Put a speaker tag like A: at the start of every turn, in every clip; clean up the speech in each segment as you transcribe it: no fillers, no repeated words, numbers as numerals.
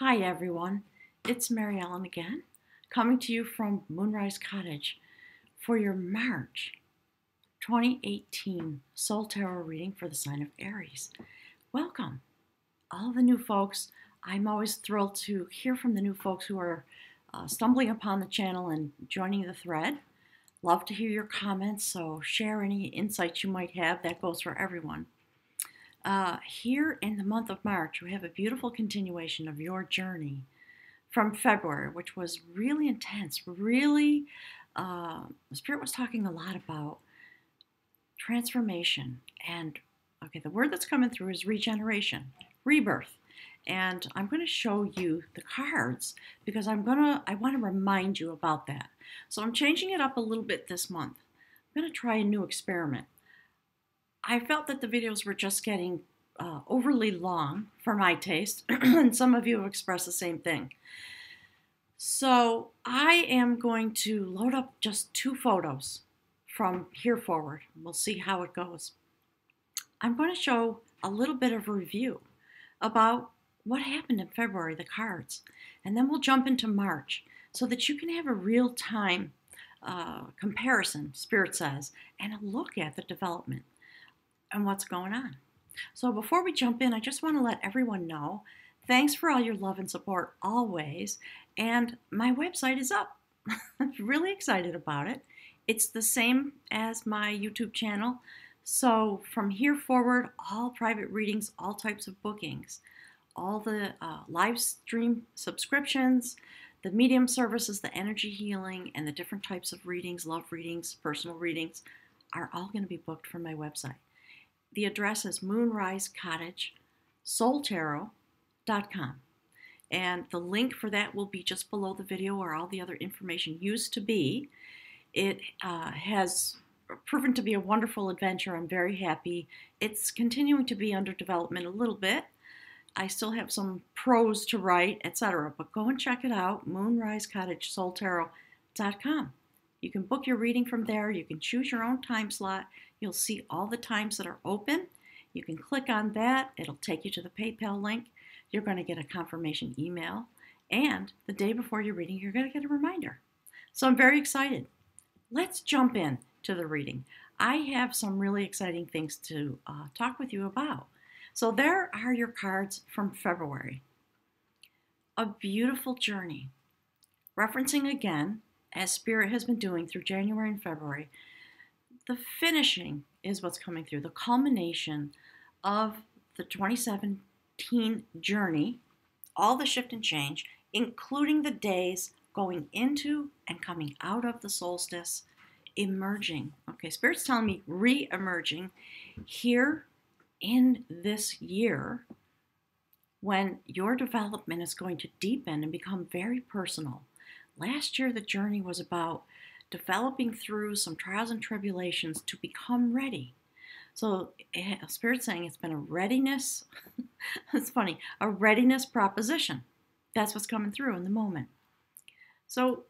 A: Hi everyone, it's Mary Ellen again, coming to you from Moonrise Cottage for your March 2018 Soul Tarot reading for the sign of Aries. Welcome, all the new folks. I'm always thrilled to hear from the new folks who are stumbling upon the channel and joining the thread. Love to hear your comments, so share any insights you might have. That goes for everyone. Here in the month of March, we have a beautiful continuation of your journey from February, which was really intense. Really, the Spirit was talking a lot about transformation. And okay, the word that's coming through is regeneration, rebirth. And I'm going to show you the cards because I want to remind you about that. So I'm changing it up a little bit this month. I'm going to try a new experiment. I felt that the videos were just getting overly long for my taste, and some of you have expressed the same thing. So I am going to load up just 2 photos from here forward. We'll see how it goes. I'm going to show a little bit of review about what happened in February, the cards, and then we'll jump into March so that you can have a real-time comparison, Spirit says, and a look at the development and what's going on. So before we jump in, I just want to let everyone know, thanks for all your love and support always, and my website is up. I'm really excited about it. It's the same as my YouTube channel, so from here forward, all private readings, all types of bookings, all the live stream subscriptions, the medium services, the energy healing, and the different types of readings, love readings, personal readings, are all going to be booked from my website. The address is moonrisecottage.soultarot.com. And the link for that will be just below the video where all the other information used to be. It has proven to be a wonderful adventure. I'm very happy. It's continuing to be under development a little bit. I still have some prose to write, etc. But go and check it out, moonrisecottage.soultarot.com. You can book your reading from there. You can choose your own time slot. You'll see all the times that are open. You can click on that. It'll take you to the PayPal link. You're going to get a confirmation email. And the day before your reading, you're going to get a reminder. So I'm very excited. Let's jump in to the reading. I have some really exciting things to talk with you about. So there are your cards from February. A beautiful journey. Referencing again, as Spirit has been doing through January and February, the finishing is what's coming through, the culmination of the 2017 journey, all the shift and change, including the days going into and coming out of the solstice, emerging. Okay, Spirit's telling me re-emerging here in this year when your development is going to deepen and become very personal. Last year, the journey was about developing through some trials and tribulations to become ready. So Spirit's saying it's been a readiness, it's funny, a readiness proposition. That's what's coming through in the moment. So,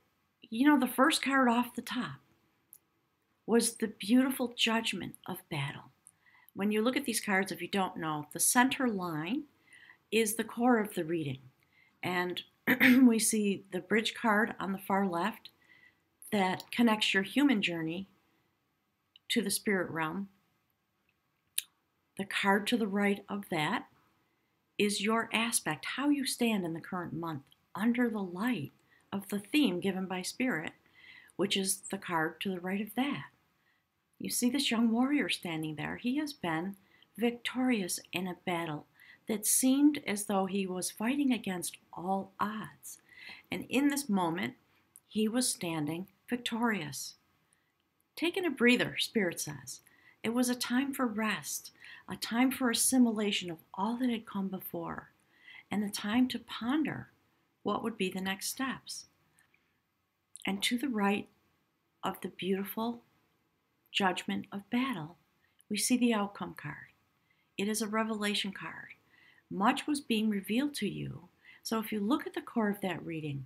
A: the first card off the top was the beautiful judgment of battle. When you look at these cards, if you don't know, the center line is the core of the reading. And we see the bridge card on the far left that connects your human journey to the spirit realm. The card to the right of that is your aspect, how you stand in the current month under the light of the theme given by Spirit, which is the card to the right of that. You see this young warrior standing there. He has been victorious in a battle that seemed as though he was fighting against all odds. And in this moment, he was standing victorious. Taking a breather, Spirit says. It was a time for rest, a time for assimilation of all that had come before, and a time to ponder what would be the next steps. And to the right of the beautiful judgment of battle, we see the outcome card. It is a revelation card. Much was being revealed to you. So if you look at the core of that reading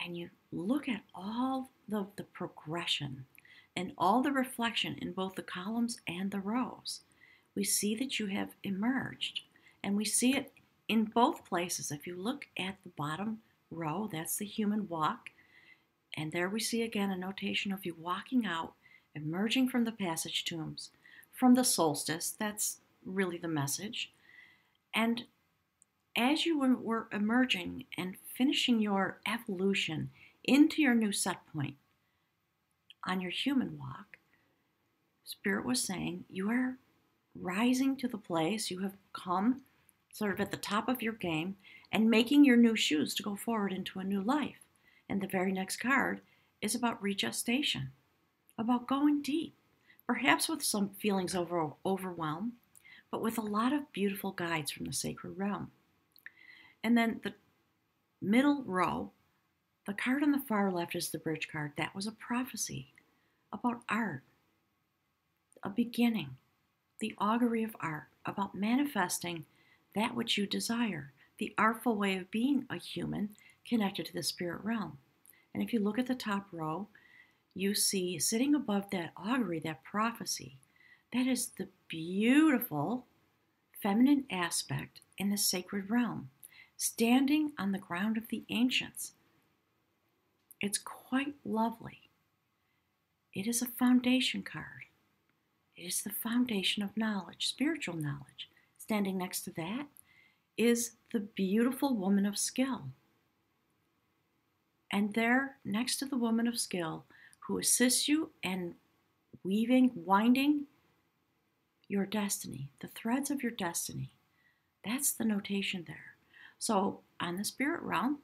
A: and you look at all the progression and all the reflection in both the columns and the rows, we see that you have emerged, and we see it in both places, if you look at the bottom row, that's the human walk. And there we see again a notation of you walking out, emerging from the passage tombs, from the solstice. That's really the message. And as you were emerging and finishing your evolution into your new set point on your human walk, Spirit was saying you are rising to the place you have come sort of at the top of your game and making your new shoes to go forward into a new life. And the very next card is about regestation, about going deep, perhaps with some feelings of overwhelm, but with a lot of beautiful guides from the sacred realm. And then the middle row, the card on the far left is the bridge card. That was a prophecy about art, a beginning, the augury of art, about manifesting that which you desire, the artful way of being a human connected to the spirit realm. And if you look at the top row, you see sitting above that augury, that prophecy, that is the beautiful feminine aspect in the sacred realm, standing on the ground of the ancients. It's quite lovely. It is a foundation card. It is the foundation of knowledge, spiritual knowledge. Standing next to that is the beautiful woman of skill. And there, next to the woman of skill, who assists you in winding your destiny, the threads of your destiny. That's the notation there. So on the spirit realm,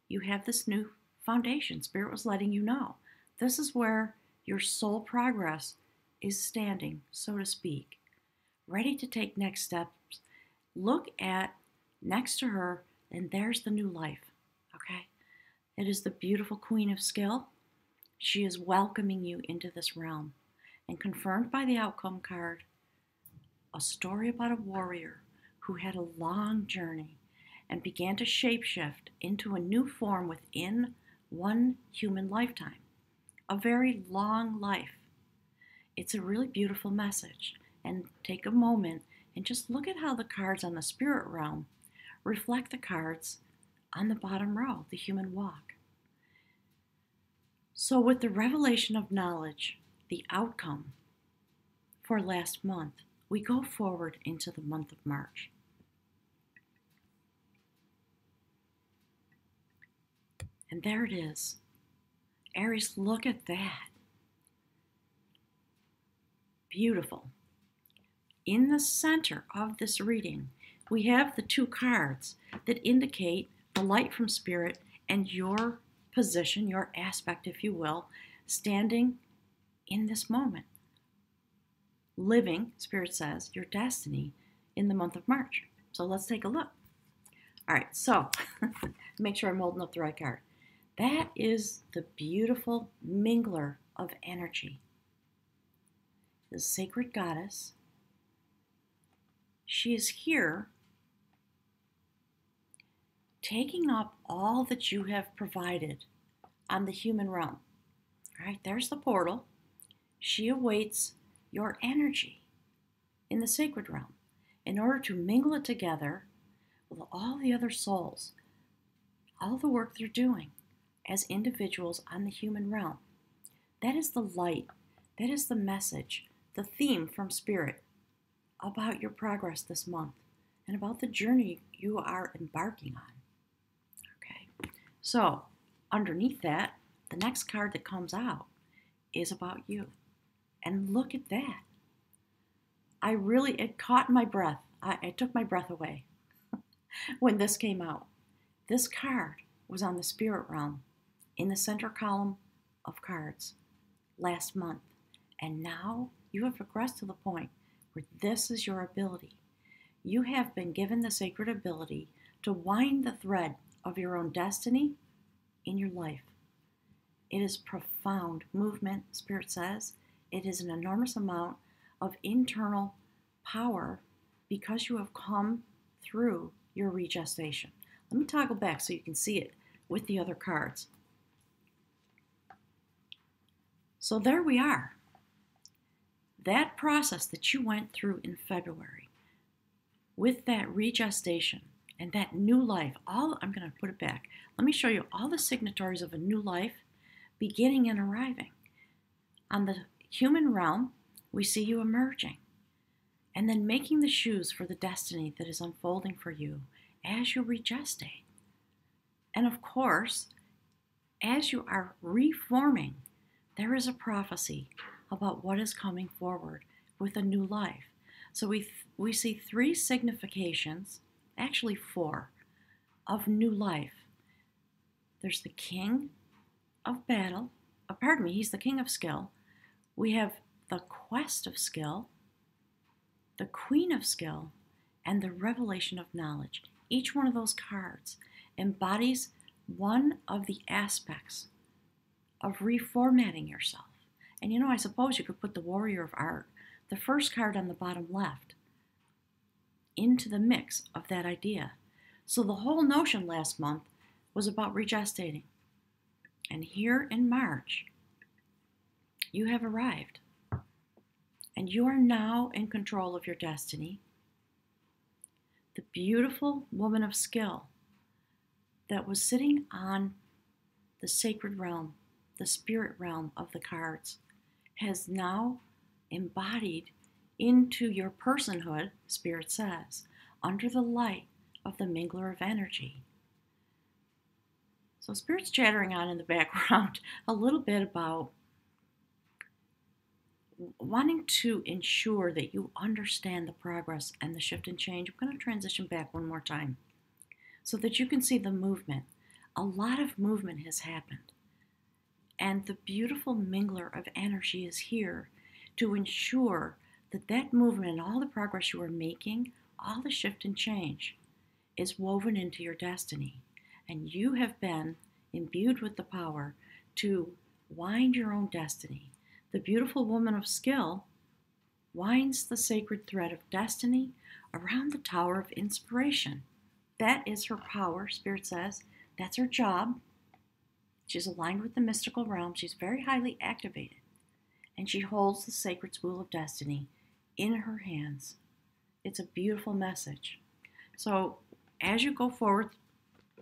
A: you have this new foundation. Spirit was letting you know. This is where your soul progress is standing, so to speak, ready to take next steps. Look at next to her, and there's the new life, okay? It is the beautiful Queen of Skill. She is welcoming you into this realm. And confirmed by the outcome card, a story about a warrior who had a long journey and began to shapeshift into a new form within one human lifetime, a very long life. It's a really beautiful message. And take a moment and just look at how the cards on the spirit realm reflect the cards on the bottom row, the human walk. So with the revelation of knowledge, the outcome for last month, we go forward into the month of March. And there it is. Aries, look at that. Beautiful. In the center of this reading, we have the two cards that indicate the light from Spirit and your position, your aspect, if you will, standing in this moment. Living, Spirit says, your destiny in the month of March. So let's take a look. All right, so make sure I'm holding up the right card. That is the beautiful Mingler of energy, the sacred goddess. She is here taking up all that you have provided on the human realm. All right, there's the portal. She awaits your energy in the sacred realm in order to mingle it together with all the other souls, all the work they're doing as individuals on the human realm. That is the light, that is the message, the theme from Spirit about your progress this month and about the journey you are embarking on. Okay, so underneath that, the next card that comes out is about you. And look at that. It caught my breath. It took my breath away when this came out. This card was on the spirit realm in the center column of cards last month. And now you have progressed to the point where this is your ability. You have been given the sacred ability to wind the thread of your own destiny in your life. It is profound movement, Spirit says. It is an enormous amount of internal power because you have come through your regestation. Let me toggle back so you can see it with the other cards. So there we are. That process that you went through in February, with that regestation and that new life, I'm going to put it back. Let me show you all the signatories of a new life beginning and arriving. On the human realm, we see you emerging and then making the shoes for the destiny that is unfolding for you as you regestate. And of course, as you are reforming, there is a prophecy about what is coming forward with a new life. So we see 3 significations, actually 4, of new life. There's the king of battle, he's the king of skill. We have the quest of skill, the queen of skill, and the revelation of knowledge. Each one of those cards embodies one of the aspects of reformatting yourself. And I suppose you could put the warrior of art, the first card on the bottom left, into the mix of that idea. So the whole notion last month was about regestating. And here in March, you have arrived. And you are now in control of your destiny. The beautiful woman of skill that was sitting on the sacred realm, the spirit realm of the cards, has now embodied into your personhood, Spirit says, under the light of the Mingler of energy. So Spirit's chattering on in the background a little bit about wanting to ensure that you understand the progress and the shift and change. I'm going to transition back one more time so that you can see the movement. A lot of movement has happened. And the beautiful Mingler of energy is here to ensure that that movement and all the progress you are making, all the shift and change, is woven into your destiny. And you have been imbued with the power to wind your own destiny. The beautiful woman of skill winds the sacred thread of destiny around the tower of inspiration. That is her power, Spirit says. That's her job. She's aligned with the mystical realm. She's very highly activated. And she holds the sacred spool of destiny in her hands. It's a beautiful message. So as you go forward,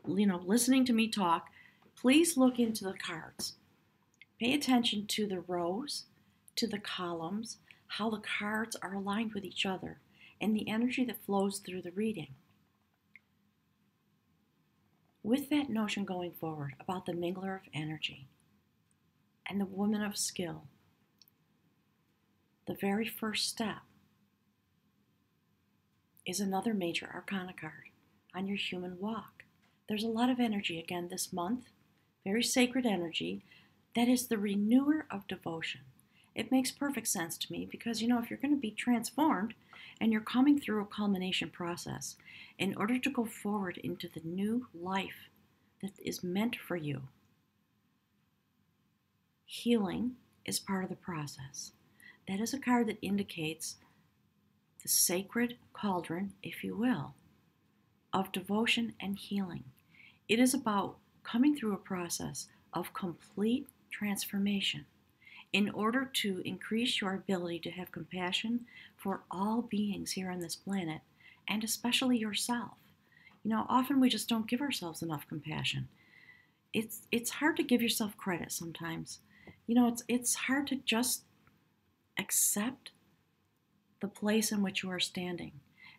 A: listening to me talk, please look into the cards. Pay attention to the rows, to the columns, how the cards are aligned with each other, and the energy that flows through the reading. With that notion going forward about the Mingler of energy and the woman of skill, the very first step is another major arcana card on your human walk. There's a lot of energy again this month, very sacred energy, that is the renewer of devotion. It makes perfect sense to me because, if you're going to be transformed and you're coming through a culmination process in order to go forward into the new life that is meant for you, healing is part of the process. That is a card that indicates the sacred cauldron, if you will, of devotion and healing. It is about coming through a process of complete transformation in order to increase your ability to have compassion for all beings here on this planet, and especially yourself. Often we just don't give ourselves enough compassion. It's hard to give yourself credit sometimes. It's hard to just accept the place in which you are standing.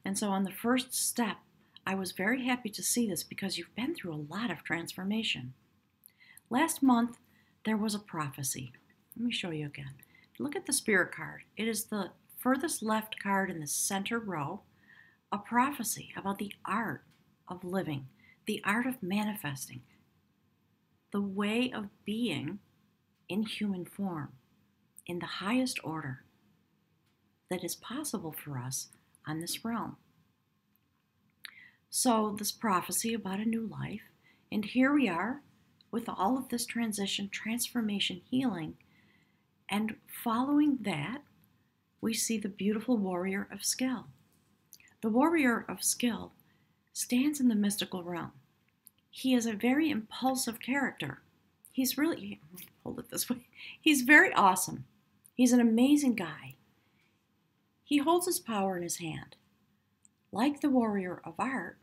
A: And so on the first step, I was very happy to see this because you've been through a lot of transformation. Last month, there was a prophecy. Let me show you again. Look at the Spirit card. It is the furthest left card in the center row, a prophecy about the art of living, the art of manifesting, the way of being in human form, in the highest order that is possible for us on this realm. So this prophecy about a new life, and here we are with all of this transition, transformation, healing, and following that, we see the beautiful warrior of skill. The warrior of skill stands in the mystical realm. He is a very impulsive character. He's really, hold it this way, he's very awesome. He's an amazing guy. He holds his power in his hand, Like the warrior of art,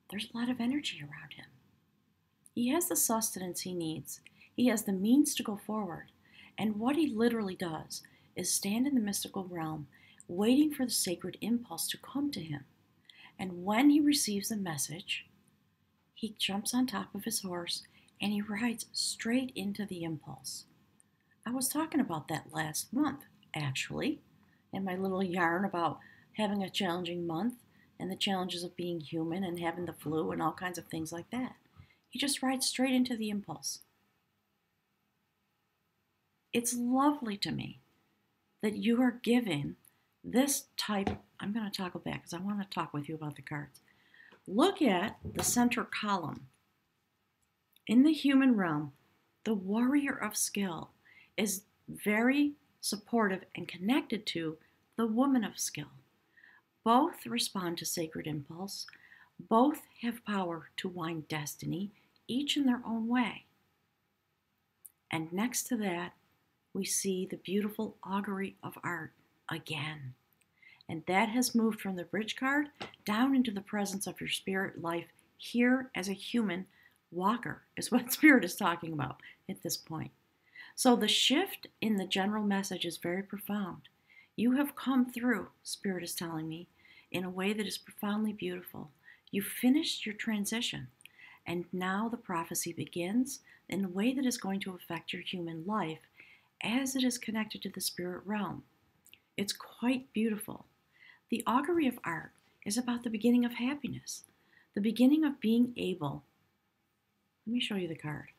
A: there's a lot of energy around him. He has the sustenance he needs. He has the means to go forward. And what he literally does is stand in the mystical realm, waiting for the sacred impulse to come to him. And when he receives the message, he jumps on top of his horse and he rides straight into the impulse. I was talking about that last month, actually, in my little yarn about having a challenging month and the challenges of being human and having the flu and all kinds of things like that. He just rides straight into the impulse. It's lovely to me that you are given this type. I'm going to toggle back because I want to talk with you about the cards. Look at the center column. In the human realm, the warrior of skill is very supportive and connected to the woman of skill. Both respond to sacred impulse. Both have power to wind destiny, each in their own way. And next to that, we see the beautiful augury of art again. And that has moved from the bridge card down into the presence of your spirit life here as a human walker, is what spirit is talking about at this point. So the shift in the general message is very profound. You have come through, spirit is telling me, in a way that is profoundly beautiful. You finished your transition, and now the prophecy begins in a way that is going to affect your human life as it is connected to the spirit realm. It's quite beautiful. The augury of art is about the beginning of happiness, the beginning of being able, let me show you the card,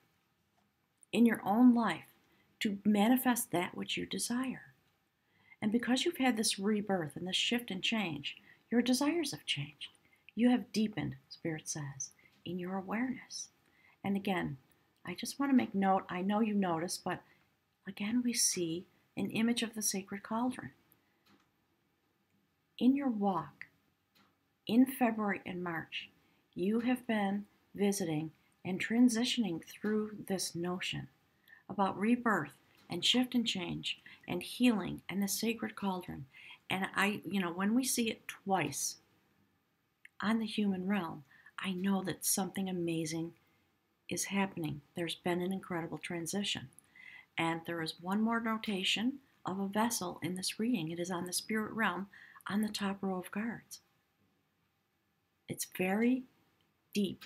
A: in your own life to manifest that which you desire. And because you've had this rebirth and this shift and change, your desires have changed. You have deepened, Spirit says, in your awareness. And again, I just want to make note, I know you noticed, but again, we see an image of the sacred cauldron. In your walk, in February and March, you have been visiting and transitioning through this notion about rebirth and shift and change and healing and the sacred cauldron. And when we see it twice on the human realm, I know that something amazing is happening. There's been an incredible transition. And there is one more notation of a vessel in this reading. It is on the spirit realm on the top row of cards. It's very deep,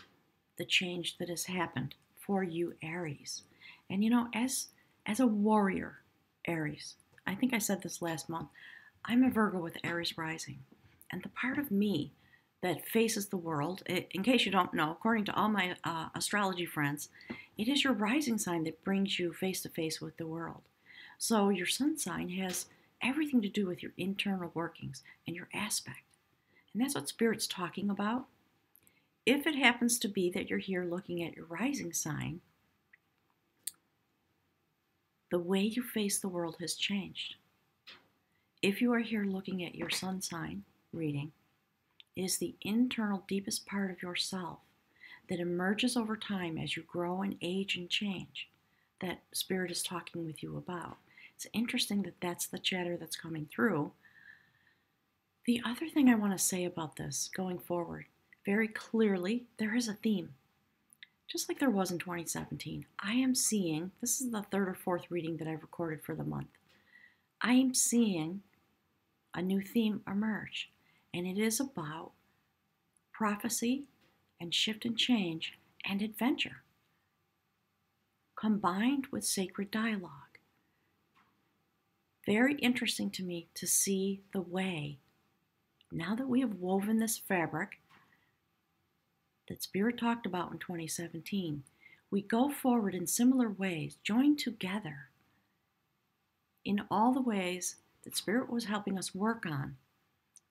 A: the change that has happened for you, Aries. And as a warrior, Aries, I think I said this last month, I'm a Virgo with Aries rising. And the part of me that faces the world, in case you don't know, according to all my astrology friends, it is your rising sign that brings you face to face with the world. So your sun sign has everything to do with your internal workings and your aspect. And that's what Spirit's talking about. If it happens to be that you're here looking at your rising sign, the way you face the world has changed. If you are here looking at your sun sign reading, it is the internal, deepest part of yourself that emerges over time as you grow and age and change that Spirit is talking with you about. It's interesting that that's the chatter that's coming through. The other thing I want to say about this going forward, very clearly, there is a theme. Just like there was in 2017, I am seeing, this is the third or fourth reading that I've recorded for the month, I am seeing a new theme emerge, and it is about prophecy and shift and change and adventure, combined with sacred dialogue. Very interesting to me to see the way, now that we have woven this fabric that Spirit talked about in 2017, we go forward in similar ways, joined together in all the ways that Spirit was helping us work on.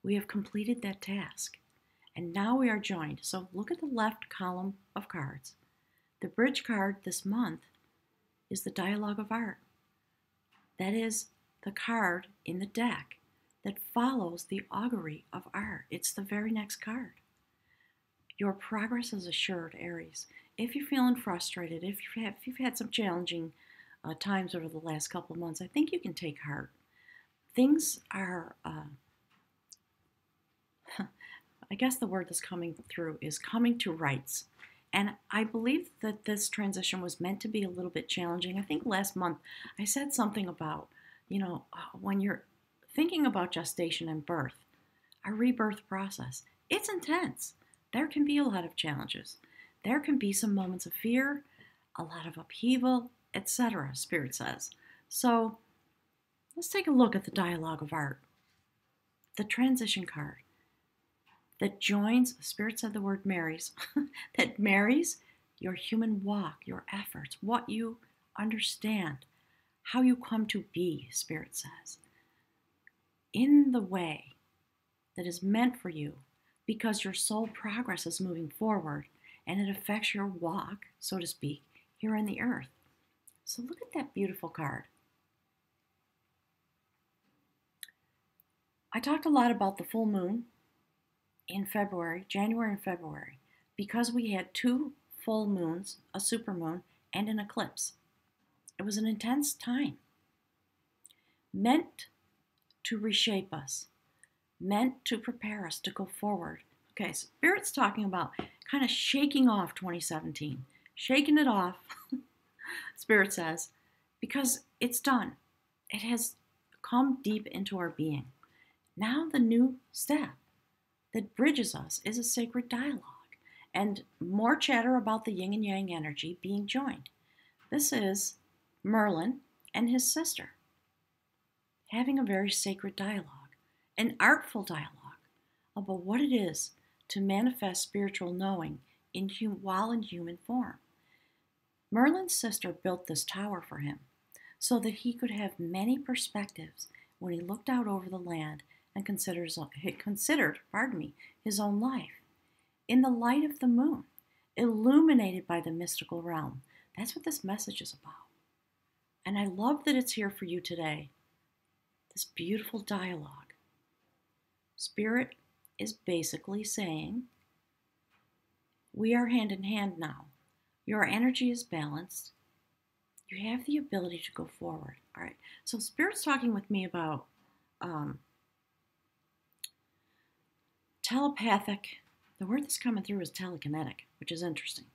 A: We have completed that task, and now we are joined. So look at the left column of cards. The bridge card this month is the dialogue of art. That is the card in the deck that follows the augury of art. It's the very next card. Your progress is assured, Aries. If you're feeling frustrated, if you've had some challenging times over the last couple of months, I think you can take heart. Things are I guess the word that's coming through is coming to rights. And I believe that this transition was meant to be a little bit challenging. I think last month I said something about, when you're thinking about gestation and birth, a rebirth process, it's intense. There can be a lot of challenges. There can be some moments of fear, a lot of upheaval, etc., Spirit says. So let's take a look at the dialogue of art. The transition card that joins, Spirit said the word marries, that marries your human walk, your efforts, what you understand, how you come to be, Spirit says, in the way that is meant for you because your soul progress is moving forward and it affects your walk, so to speak, here on the earth. So look at that beautiful card. I talked a lot about the full moon in February, January and February, because we had 2 full moons, a supermoon, and an eclipse. It was an intense time, meant to reshape us, meant to prepare us to go forward. Okay, Spirit's talking about kind of shaking off 2017, shaking it off, Spirit says, because it's done. It has come deep into our being. Now the new step that bridges us is a sacred dialogue and more chatter about the yin and yang energy being joined. This is Merlin and his sister having a very sacred dialogue, an artful dialogue about what it is to manifest spiritual knowing while in human form. Merlin's sister built this tower for him so that he could have many perspectives when he looked out over the land and considered his own life. In the light of the moon, illuminated by the mystical realm. That's what this message is about. And I love that it's here for you today. This beautiful dialogue. Spirit is basically saying, we are hand in hand now. Your energy is balanced. You have the ability to go forward. All right. So Spirit's talking with me about telepathic. The word that's coming through is telekinetic, which is interesting.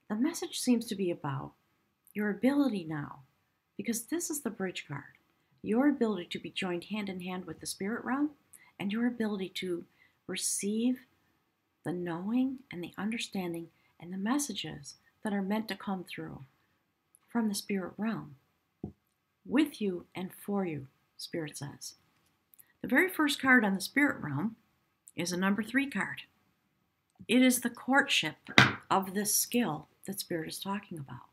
A: The message seems to be about your ability now, because this is the bridge card, your ability to be joined hand in hand with the spirit realm and your ability to receive the knowing and the understanding and the messages that are meant to come through from the spirit realm with you and for you, Spirit says. The very first card on the spirit realm is a number 3 card. It is the courtship of this skill that Spirit is talking about.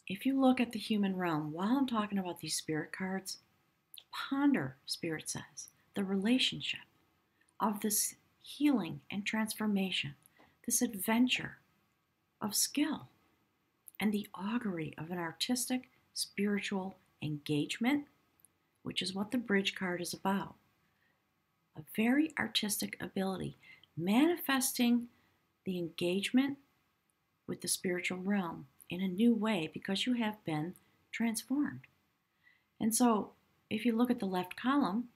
A: If you look at the human realm, while I'm talking about these spirit cards, ponder, Spirit says, the relationship of this healing and transformation, this adventure of skill, and the augury of an artistic, spiritual engagement, which is what the bridge card is about. A very artistic ability, manifesting the engagement with the spiritual realm in a new way because you have been transformed. And so, if you look at the left column,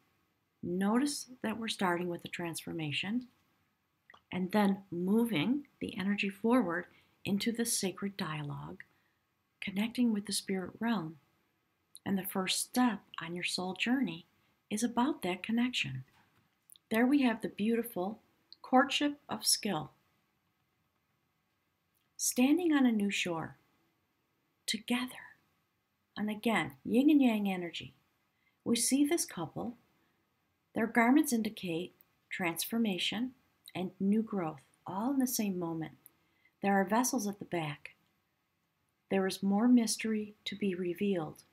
A: notice that we're starting with the transformation and then moving the energy forward into the sacred dialogue, connecting with the spirit realm. And the first step on your soul journey is about that connection. There we have the beautiful courtship of skill. Standing on a new shore, together. And again, yin and yang energy. We see this couple. Their garments indicate transformation and new growth, all in the same moment. There are vessels at the back. There is more mystery to be revealed.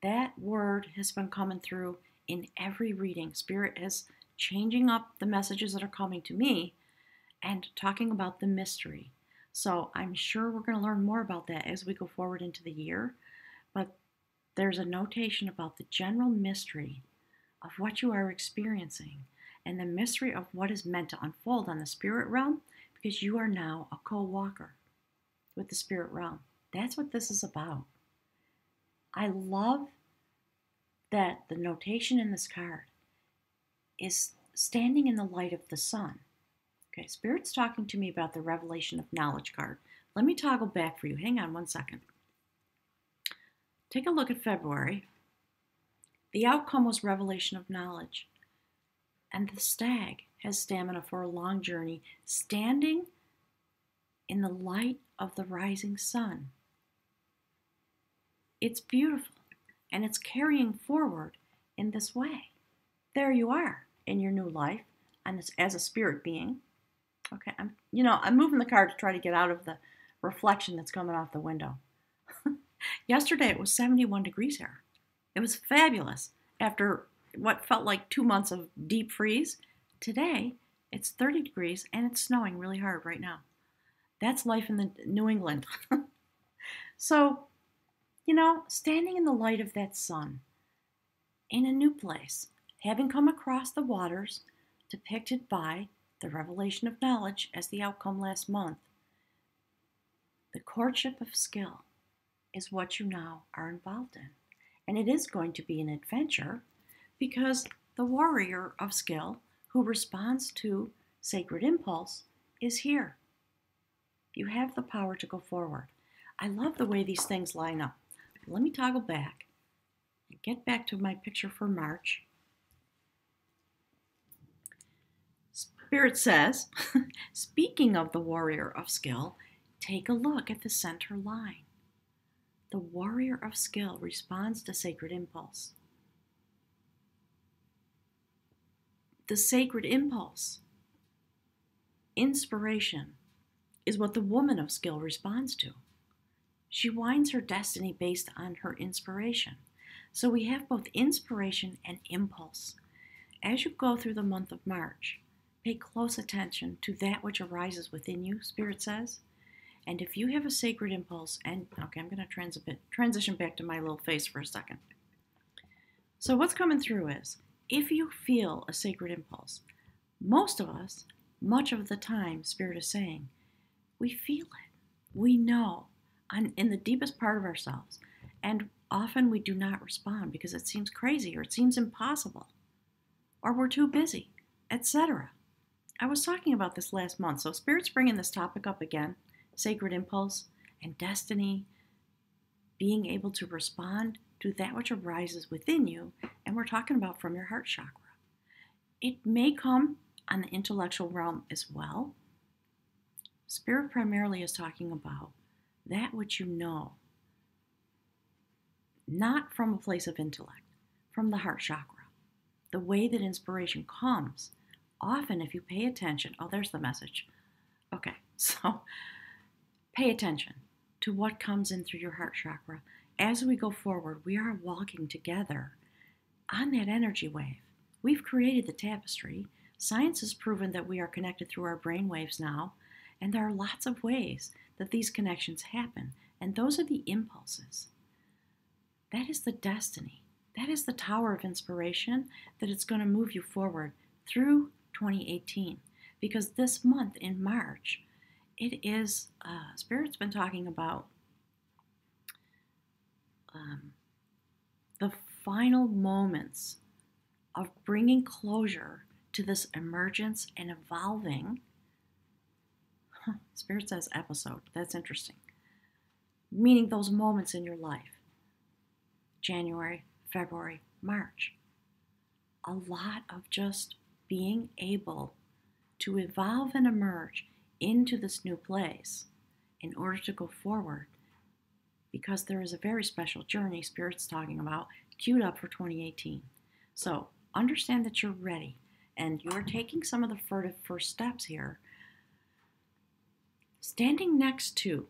A: That word has been coming through in every reading. Spirit is changing up the messages that are coming to me and talking about the mystery. So I'm sure we're going to learn more about that as we go forward into the year. But there's a notation about the general mystery of what you are experiencing and the mystery of what is meant to unfold on the spirit realm, because you are now a co-walker with the spirit realm. That's what this is about. I love that the notation in this card is standing in the light of the sun. Okay, Spirit's talking to me about the revelation of knowledge card. Let me toggle back for you. Hang on one second. Take a look at February. The outcome was revelation of knowledge. And the stag has stamina for a long journey, standing in the light of the rising sun. It's beautiful, and it's carrying forward in this way. There you are in your new life, and as a spirit being. Okay, I'm moving the card to try to get out of the reflection that's coming off the window. Yesterday it was 71 degrees here. It was fabulous after what felt like 2 months of deep freeze. Today it's 30 degrees and it's snowing really hard right now. That's life in the New England. So, standing in the light of that sun in a new place, having come across the waters depicted by the revelation of knowledge as the outcome last month, the courtship of skill is what you now are involved in. And it is going to be an adventure because the warrior of skill who responds to sacred impulse is here. You have the power to go forward. I love the way these things line up. Let me toggle back and get back to my picture for March. Spirit says, speaking of the warrior of skill, take a look at the center line. The warrior of skill responds to sacred impulse. The sacred impulse, inspiration, is what the woman of skill responds to. She winds her destiny based on her inspiration. So we have both inspiration and impulse. As you go through the month of March, pay close attention to that which arises within you, Spirit says. And if you have a sacred impulse, I'm going to transition back to my little face for a second. So what's coming through is, if you feel a sacred impulse, most of us, much of the time, Spirit is saying, we feel it. We know in the deepest part of ourselves. And often we do not respond because it seems crazy or it seems impossible or we're too busy, etc. I was talking about this last month, so Spirit's bringing this topic up again. Sacred impulse and destiny, being able to respond to that which arises within you, and we're talking about from your heart chakra. It may come on the intellectual realm as well. Spirit primarily is talking about that which you know, not from a place of intellect, from the heart chakra. The way that inspiration comes, often if you pay attention, there's the message. Okay, so pay attention to what comes in through your heart chakra. As we go forward, we are walking together on that energy wave. We've created the tapestry. Science has proven that we are connected through our brain waves now, and there are lots of ways that these connections happen, and those are the impulses. That is the destiny. That is the tower of inspiration that it's going to move you forward through 2018, because this month in March, it is, Spirit's been talking about the final moments of bringing closure to this emergence and evolving. Spirit says episode. That's interesting. Meaning those moments in your life. January, February, March. A lot of just being able to evolve and emerge into this new place in order to go forward, because there is a very special journey Spirit's talking about queued up for 2018. So understand that you're ready and you're taking some of the first steps here. Standing next to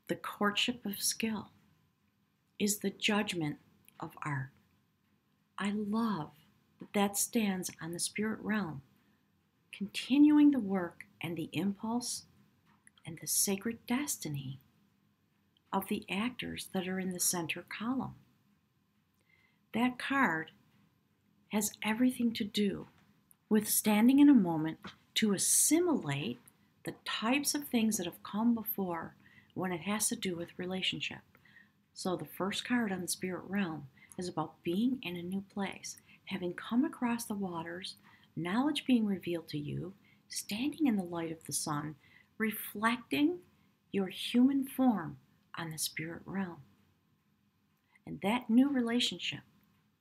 A: the courtship of skill is the judgment of art. I love that stands on the spirit realm, continuing the work and the impulse and the sacred destiny of the actors that are in the center column. That card has everything to do with standing in a moment to assimilate the types of things that have come before when it has to do with relationship. So the first card on the spirit realm is about being in a new place, having come across the waters knowledge being revealed to you, standing in the light of the sun, reflecting your human form on the spirit realm. And that new relationship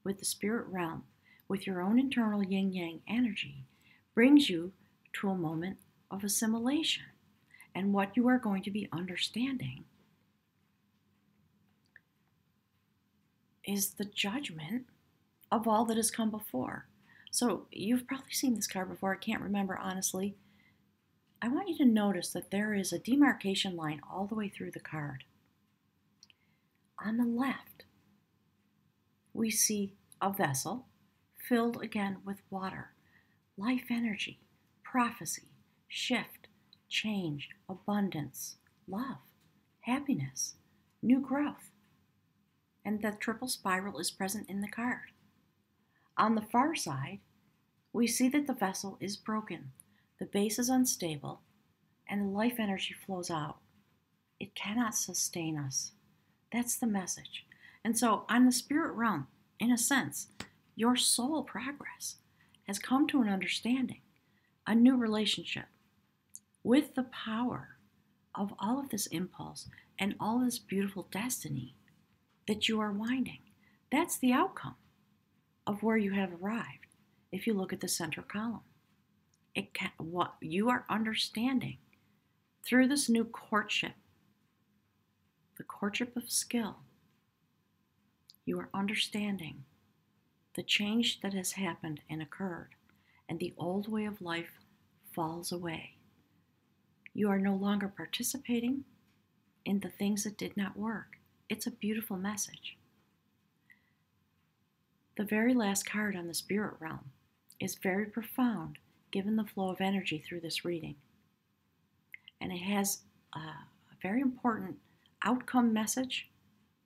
A: with the spirit realm, with your own internal yin-yang energy, brings you to a moment of assimilation. And what you are going to be understanding is the judgment of all that has come before. So you've probably seen this card before. I can't remember honestly. I want you to notice that there is a demarcation line all the way through the card. On the left, we see a vessel filled again with water, life energy, prophecy, shift, change, abundance, love, happiness, new growth. And the triple spiral is present in the card. On the far side, we see that the vessel is broken, the base is unstable, and the life energy flows out. It cannot sustain us. That's the message. And so, on the spirit realm, in a sense, your soul progress has come to an understanding, a new relationship with the power of all of this impulse and all this beautiful destiny that you are winding. That's the outcome of where you have arrived. If you look at the center column, what you are understanding through this new courtship, the courtship of skill, you are understanding the change that has happened and occurred, and the old way of life falls away. You are no longer participating in the things that did not work. It's a beautiful message. The very last card on the spirit realm is very profound given the flow of energy through this reading. And it has a very important outcome message,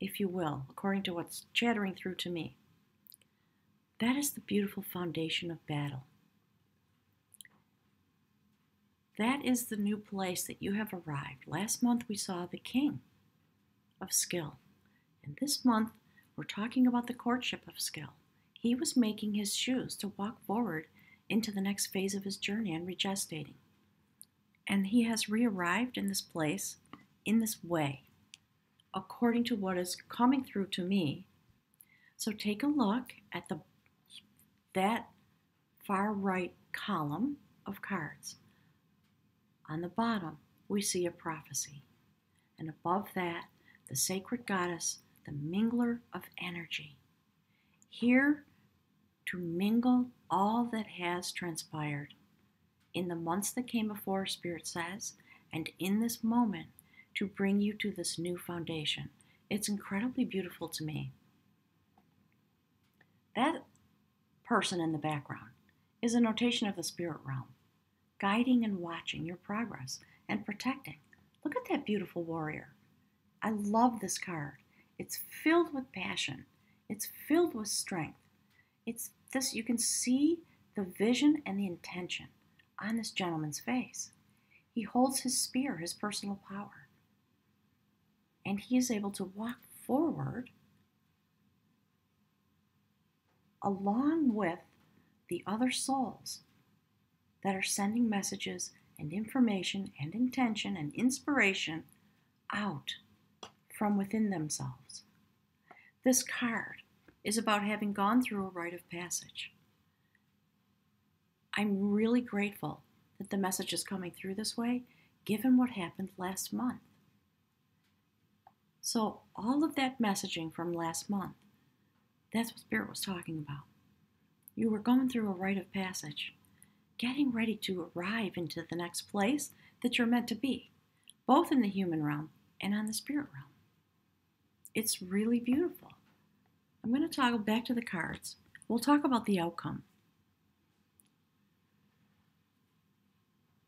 A: if you will, according to what's chattering through to me. That is the beautiful foundation of battle. That is the new place that you have arrived. Last month we saw the king of skill. And this month we're talking about the courtship of skill. He was making his shoes to walk forward into the next phase of his journey and regestating. And he has re-arrived in this place in this way, according to what is coming through to me. So take a look at that far right column of cards. On the bottom, we see a prophecy. And above that, the sacred goddess, the Mingler of energy. Here to mingle all that has transpired in the months that came before, Spirit says, and in this moment to bring you to this new foundation. It's incredibly beautiful to me. That person in the background is a notation of the spirit realm, guiding and watching your progress and protecting. Look at that beautiful warrior. I love this card. It's filled with passion. It's filled with strength. It's this, you can see the vision and the intention on this gentleman's face. He holds his spear, his personal power, and he is able to walk forward along with the other souls that are sending messages and information and intention and inspiration out from within themselves. This card is about having gone through a rite of passage. I'm really grateful that the message is coming through this way, given what happened last month. So all of that messaging from last month, that's what Spirit was talking about. You were going through a rite of passage, getting ready to arrive into the next place that you're meant to be, both in the human realm and on the spirit realm. It's really beautiful. I'm going to toggle back to the cards. We'll talk about the outcome.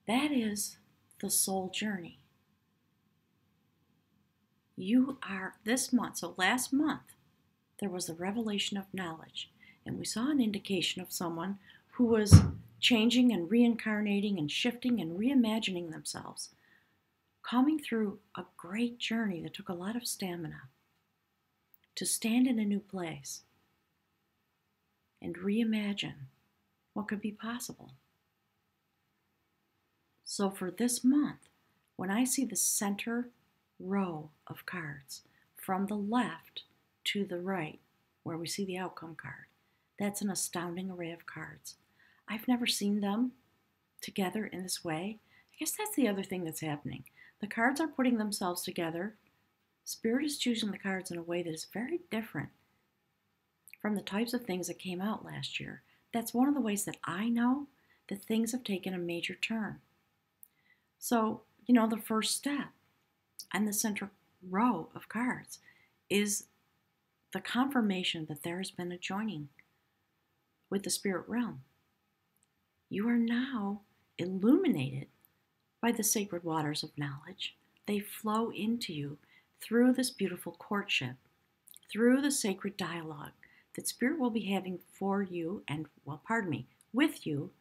A: That is the soul journey. You are this month, so last month, there was the revelation of knowledge, and we saw an indication of someone who was changing and reincarnating and shifting and reimagining themselves, coming through a great journey that took a lot of stamina to stand in a new place and reimagine what could be possible. So for this month, when I see the center row of cards from the left to the right, where we see the outcome card, that's an astounding array of cards. I've never seen them together in this way. I guess that's the other thing that's happening. The cards are putting themselves together. Spirit is choosing the cards in a way that is very different from the types of things that came out last year. That's one of the ways that I know that things have taken a major turn. So, the first step on the center row of cards is the confirmation that there has been a joining with the spirit realm. You are now illuminated by the sacred waters of knowledge. They flow into you through this beautiful courtship, through the sacred dialogue that Spirit will be having for you and, with you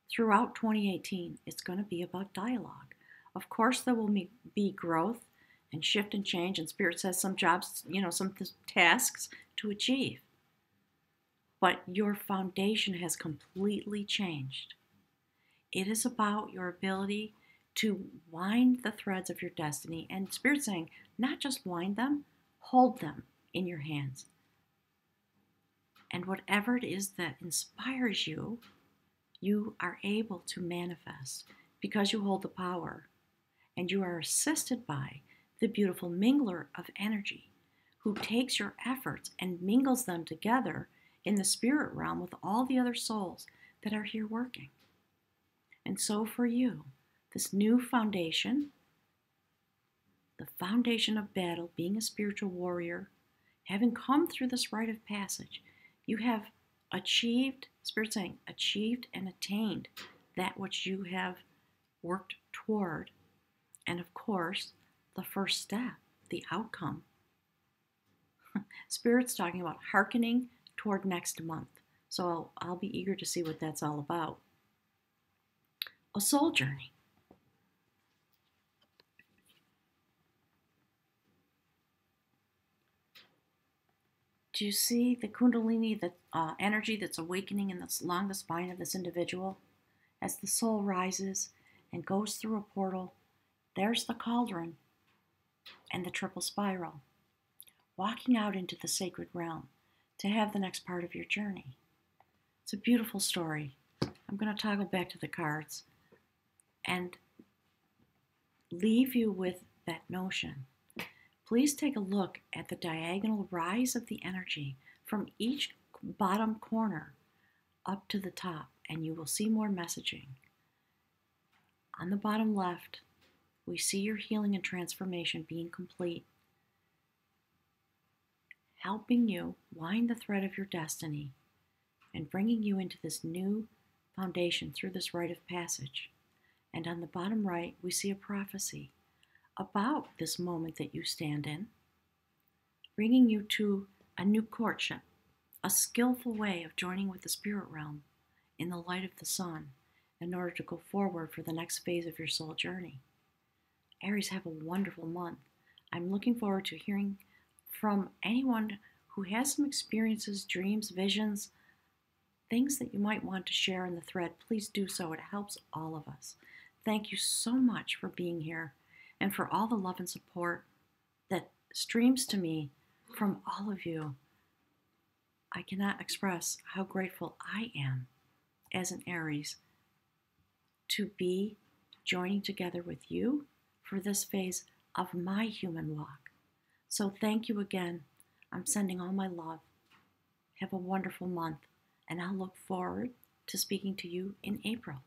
A: throughout 2018. It's going to be about dialogue. Of course, there will be growth and shift and change, and Spirit says some jobs, some tasks to achieve. But your foundation has completely changed. It is about your ability to wind the threads of your destiny, and Spirit saying, not just wind them, hold them in your hands. And whatever it is that inspires you, you are able to manifest because you hold the power. And you are assisted by the beautiful Mingler of energy, who takes your efforts and mingles them together in the spirit realm with all the other souls that are here working. And so for you, this new foundation, the foundation of battle, being a spiritual warrior, having come through this rite of passage, you have achieved, Spirit saying, achieved and attained that which you have worked toward. And of course, the first step, the outcome. Spirit's talking about hearkening toward next month. So I'll be eager to see what that's all about. A soul journey. Do you see the kundalini, the energy that's awakening along the spine of this individual? As the soul rises and goes through a portal, there's the cauldron and the triple spiral, walking out into the sacred realm to have the next part of your journey. It's a beautiful story. I'm going to toggle back to the cards and leave you with that notion. Please take a look at the diagonal rise of the energy from each bottom corner up to the top, and you will see more messaging. On the bottom left, we see your healing and transformation being complete, helping you wind the thread of your destiny and bringing you into this new foundation through this rite of passage. And on the bottom right, we see a prophecy about this moment that you stand in, bringing you to a new courtship, a skillful way of joining with the spirit realm in the light of the sun in order to go forward for the next phase of your soul journey. Aries, have a wonderful month. I'm looking forward to hearing from anyone who has some experiences, dreams, visions, things that you might want to share in the thread. Please do so. It helps all of us. Thank you so much for being here and for all the love and support that streams to me from all of you. I cannot express how grateful I am as an Aries to be joining together with you for this phase of my human walk. So thank you again. I'm sending all my love. Have a wonderful month, and I'll look forward to speaking to you in April.